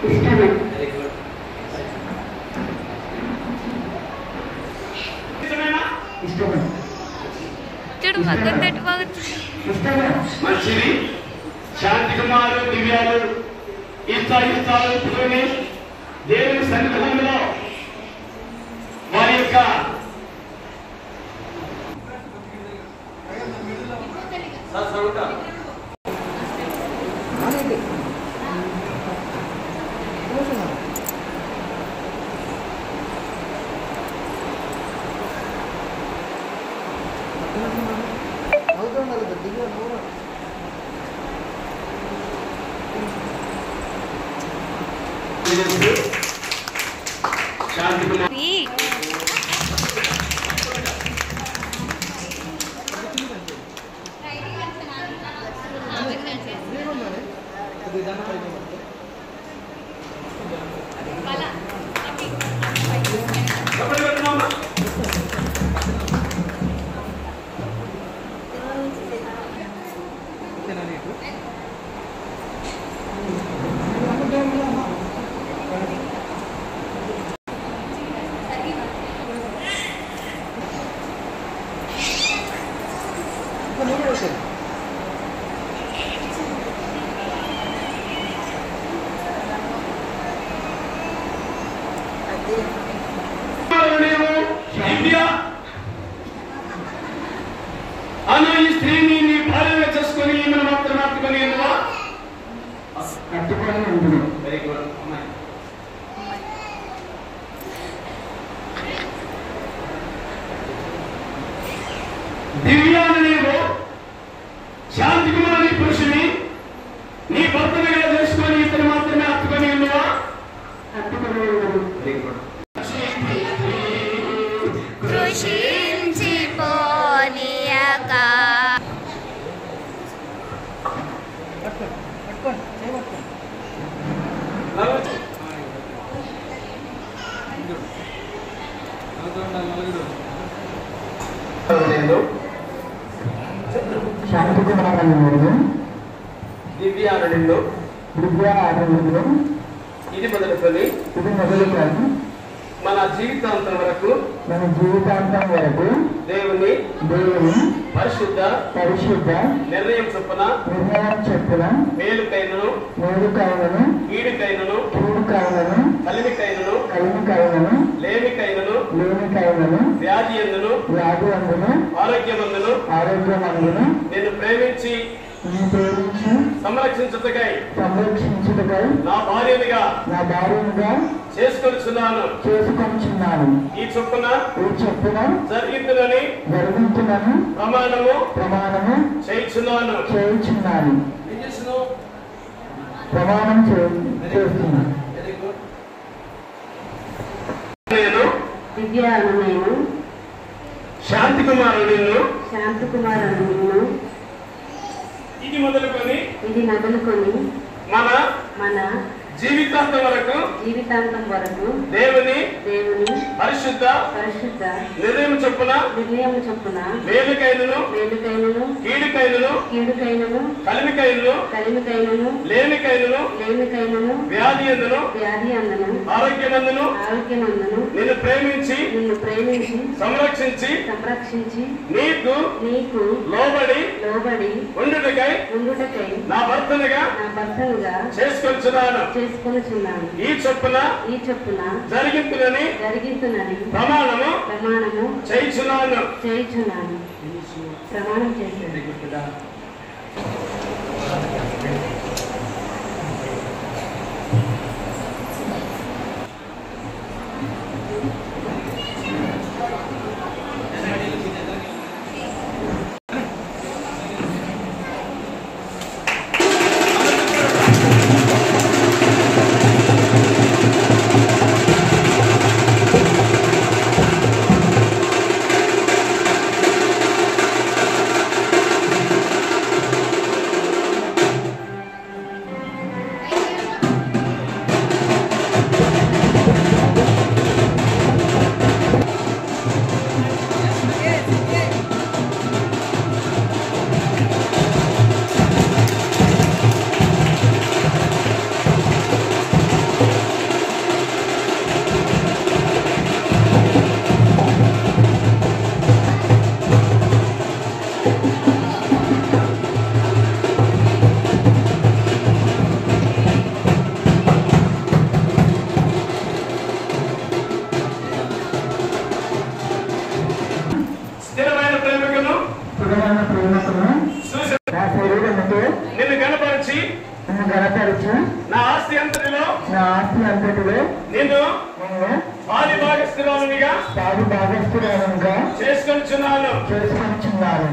ఇష్టమే. మంచిది. శాంతి కుమారు దివ్యాలు ఇష్టాలు దేవుని సన్నిధానంలో వారి యొక్క శాంతి కుమార్ అను ఈ స్త్రీని నీ భార్యగా చేసుకొని ఈమెను మాత్రం హత్తుకొని ఉంటుంది. Very good. దివ్యాన్ని నీవు శాంతి కుమారి పురుషుని నీ భర్తగా చేసుకొని ఇతను మాత్రమే హత్తుకొని ఉన్నవా? హత్తుకొని ఉండదు. Very good. శాంతి కుమారుడు దివ్య ఆనందంలో ఇది మొదలుకొని మన జీవితాంతం వరకు దేవుని పరిశుద్ధ నిర్ణయం చొప్పున మేలుకైనను కీడుకైనను కలిమికైనను లేమికైనను వ్యాధి అందును ఆరోగ్యమందును నేను ప్రేమించి సంరక్షించుటకై నా భార్యగా చేసుకొనిచున్నాను. ఈ చొప్పున జరిగిందని ప్రమాణము చేయుచున్నాను. నేను శాంతి కుమారుడు ఇది మొదలుకొని మన జీవితాంతం వరకు దేవుని పరిశుద్ధ నిర్ణయం చొప్పున మేలుకైనను కీడుకైనను కలిమికైనను లేమికైనను వ్యాధి అందును ఆరోగ్యమందును నిన్ను ప్రేమించి సంరక్షించి నీకు లోబడి ఉండుటకై నా భర్తనుగా చేసుకొనిచున్నాను. ఈ చొప్పున జరిగింతునని ప్రమాణము చేయుచున్నాను. ప్రమాణం చేశాను. నిన్ను గణపరిచి నా ఆస్తి అంతటిలో నిన్ను పాలి భాగస్థురాలునిగా పాలు భాగస్థురాలుగా చేసుకొనిచున్నాను.